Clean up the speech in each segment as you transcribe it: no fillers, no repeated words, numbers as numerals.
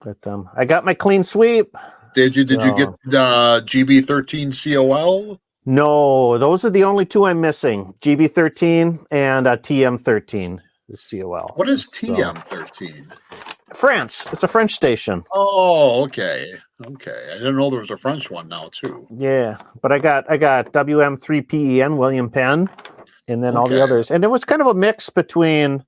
But I got my clean sweep. Did you get the GB13 COL? No, those are the only two I'm missing. GB13 and TM13 is COL. What is TM13? France. It's a French station. Oh, okay. Okay. I didn't know there was a French one now too. Yeah, but I got WM3PEN, William Penn, and then all the others. And it was kind of a mix between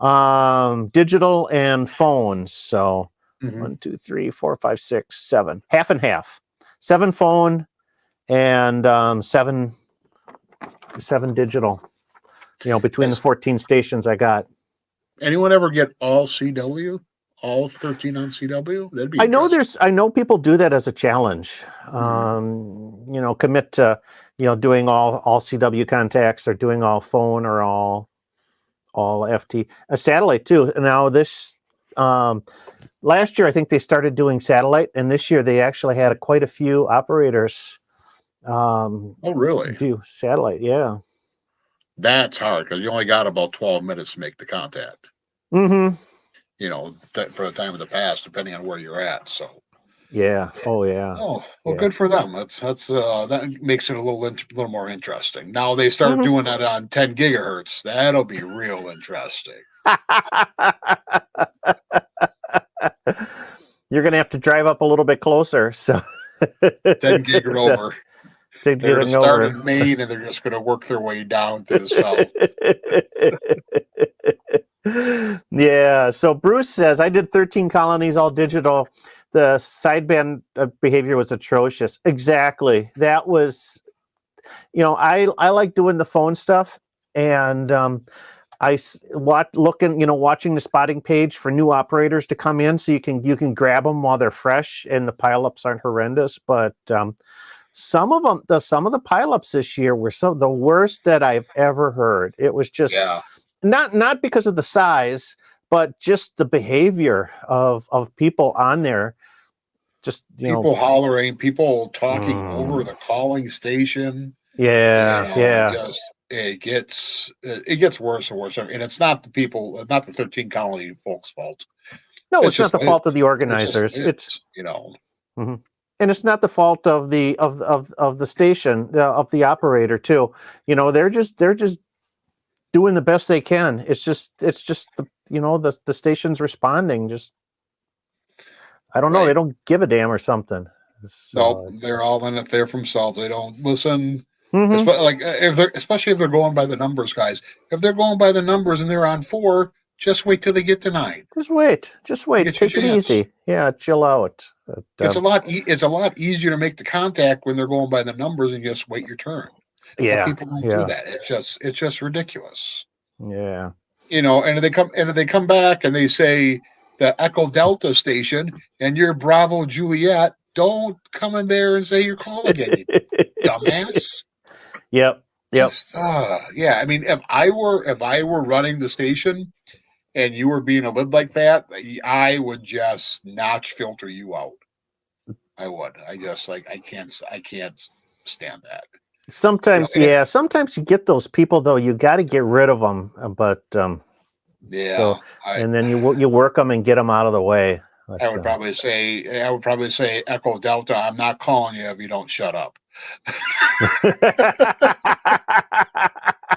digital and phones. So 1, 2, 3, 4, 5, 6, 7. Half and half. 7 phone and 7 digital. Between the 14 stations I got. Anyone ever get all CW? All 13 on CW? That'd be I know people do that as a challenge. Commit to doing all CW contacts, or doing all phone, or all FT. A satellite too. Now this last year I think they started doing satellite, and this year they actually had quite a few operators oh really? Do satellite. Yeah. That's hard because you only got about 12 minutes to make the contact. Mm-hmm. For the time of the past, depending on where you're at. So. Yeah. Oh yeah. Oh well, good for them. That's that makes it a little more interesting. Now they start doing that on 10 gigahertz. That'll be real interesting. You're gonna have to drive up a little bit closer. So 10 gig or over. They're going to start in Maine, and they're just going to work their way down to the south. Yeah. So Bruce says, I did 13 colonies, all digital. The sideband behavior was atrocious. Exactly. That was, I like doing the phone stuff, and watching the spotting page for new operators to come in, so you can grab them while they're fresh, and the pileups aren't horrendous, but some of the pileups this year were some of the worst that I've ever heard. It was just not because of the size, but just the behavior of people on there. Just people hollering, people talking over the calling station. Yeah. It gets worse and worse, and it's not the 13 colony folks' fault. No, it's not the fault of the organizers. Mm-hmm. And it's not the fault of the station, of the operator too. They're just doing the best they can. It's just the station's responding. Just, I don't know. They don't give a damn or something. So they're all in it there for themselves. They don't listen. Especially if they're going by the numbers, guys. If they're going by the numbers and they're on 4, just wait till they get to 9. Just wait. Take it easy. Yeah, chill out. It's a lot easier to make the contact when they're going by the numbers and just wait your turn. Yeah, but people don't do that. It's just ridiculous. Yeah. And they come back and they say the Echo Delta station and you're Bravo Juliet. Don't come in there and say your call again, you dumbass. Yep. Yeah. I mean, if I were running the station and you were being a lid like that, I would just notch filter you out. I would. I can't stand that. Sometimes, sometimes you get those people though. You got to get rid of them, but and then you work them and get them out of the way. But, I would probably say Echo Delta. I'm not calling you if you don't shut up.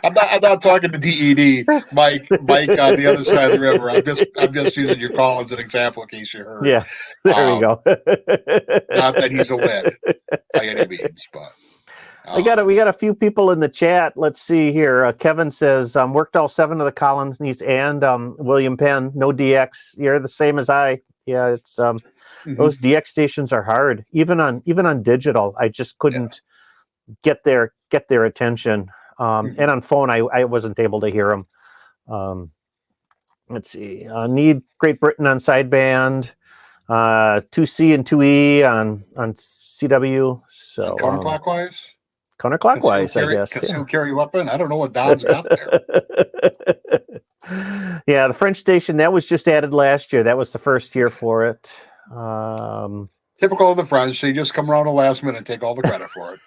I'm not talking to DED, Mike on the other side of the river. I'm just using your call as an example in case you heard. Yeah, there we go. Not that he's a lid by any means, but we got a few people in the chat. Let's see here. Kevin says, worked all 7 of the colonies and William Penn. No DX. You're the same as I. Yeah, it's those DX stations are hard. Even on digital, I just couldn't get their attention. And on phone, I wasn't able to hear them. Let's see. Need Great Britain on sideband, 2C and 2E on CW. So counterclockwise, I guess. Concealed carry weapon. I don't know what Don's got there. Yeah, the French station that was just added last year. That was the first year for it. Typical of the French. They just come around the last minute and take all the credit for it.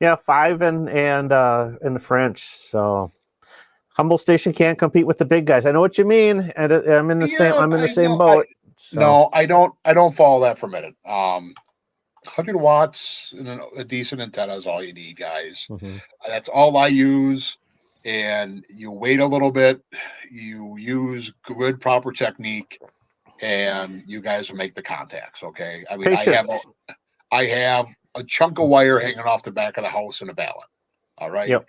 Yeah, 5 and the French. So humble station can't compete with the big guys. I know what you mean, and I'm in the same boat. So. No, I don't follow that for a minute. 100 watts and a decent antenna is all you need, guys. Mm-hmm. That's all I use. And you wait a little bit, you use good, proper technique, and you guys will make the contacts. Okay. I mean, I have a chunk of wire hanging off the back of the house in a ballot. All right. Yep.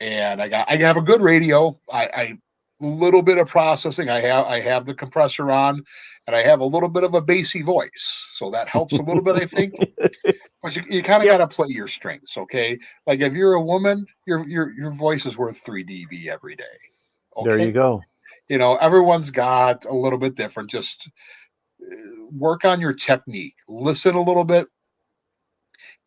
And I have a good radio. I little bit of processing. I have the compressor on, and I have a little bit of a bassy voice, so that helps a little bit, I think. But you kind of got to play your strengths, okay? Like if you're a woman, your voice is worth 3 dB every day. Okay? There you go. You know, everyone's got a little bit different. Just work on your technique. Listen a little bit.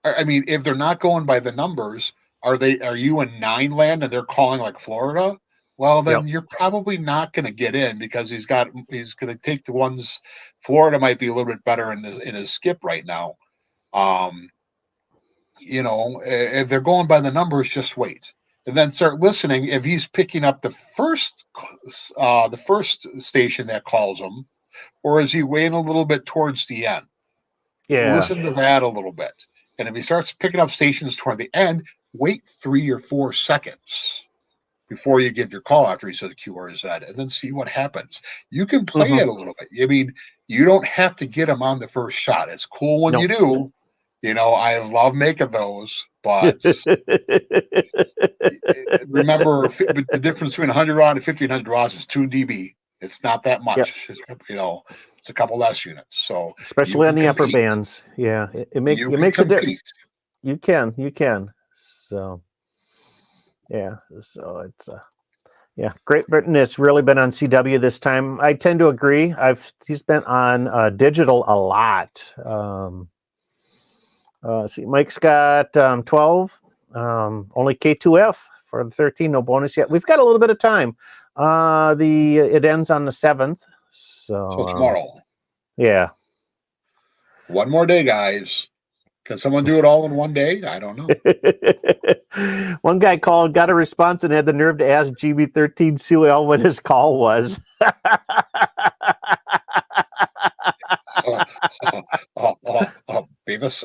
I mean, if they're not going by the numbers, are you in 9 land and they're calling like Florida? Well, then you're probably not going to get in because he's going to take the ones. Florida might be a little bit better in his skip right now. You know, if they're going by the numbers, just wait and then start listening. If he's picking up the first station that calls him, or is he waiting a little bit towards the end? Yeah. Listen to that a little bit. And if he starts picking up stations toward the end, wait 3 or 4 seconds before you give your call after he says Q or Z, and then see what happens. You can play it a little bit. I mean, you don't have to get him on the first shot. It's cool when you do. You know, I love making those, but remember the difference between 100 rod and 1500 rods is 2 dB. It's not that much. Yep. You know, it's a couple less units. So especially on the upper bands, it makes a difference. You can. So so it's Great Britain has really been on CW this time. I tend to agree. He's been on digital a lot. See, Mike's got 12. Only K2F for the 13. No bonus yet. We've got a little bit of time. It ends on the 7th. So tomorrow. Yeah. One more day, guys. Can someone do it all in one day? I don't know. One guy called, got a response, and had the nerve to ask GB13 CL what his call was. Beavis,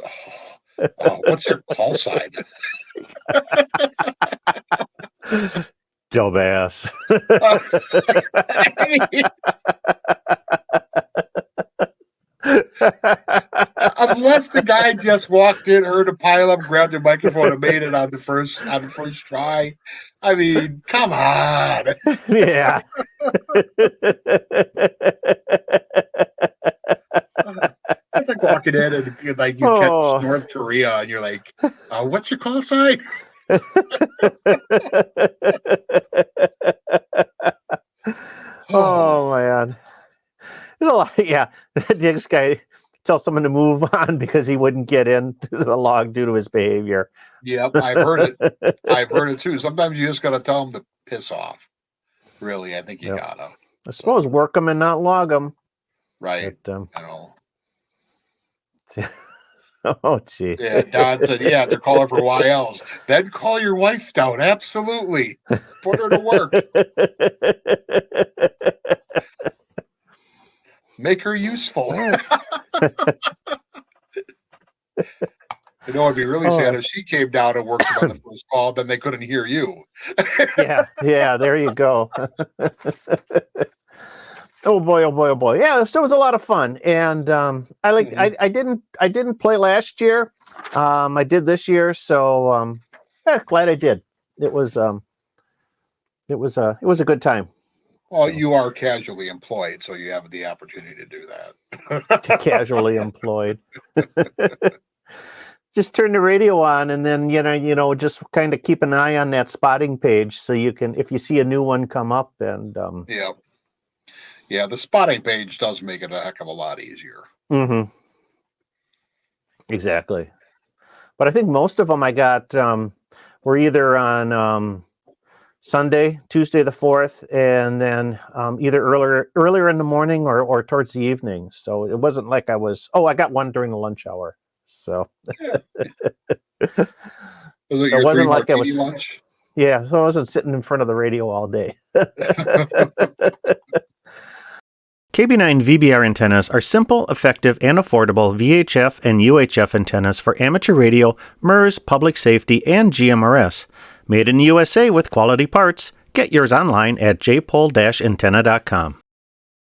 what's your call sign? Dumbass. Unless the guy just walked in, heard a pileup, grabbed the microphone, and made it on the first try. I mean, come on. Yeah. It's like walking in and like you catch North Korea and you're like, what's your call sign? Oh man. This guy tell someone to move on because he wouldn't get into the log due to his behavior. Yep, I've heard it. I've heard it too. Sometimes you just got to tell them to piss off. Really, I think you gotta. I suppose work them and not log them. Right. But, I know. Oh, gee. Yeah, Don said, they're calling for YLs. Then call your wife down. Absolutely. Put her to work. Make her useful. You know, it'd be really sad if she came down and worked on the first call, then they couldn't hear you. Yeah, there you go. Oh boy. Yeah, so it was a lot of fun. And I didn't play last year. I did this year, so glad I did. It was a good time. Well, you are casually employed, so you have the opportunity to do that. Casually employed. Just turn the radio on, and then just kind of keep an eye on that spotting page, so you can, if you see a new one come up, and yeah, the spotting page does make it a heck of a lot easier. Mm-hmm. Exactly. But I think most of them I got were either on Sunday, Tuesday the 4th, and then either earlier in the morning or towards the evening. So it wasn't like I got one during the lunch hour. So Was it your wasn't like lunch? Yeah, so I wasn't sitting in front of the radio all day. KB9VBR antennas are simple, effective, and affordable VHF and UHF antennas for amateur radio, MERS, public safety, and GMRS. Made in the USA with quality parts. Get yours online at jpole-antenna.com.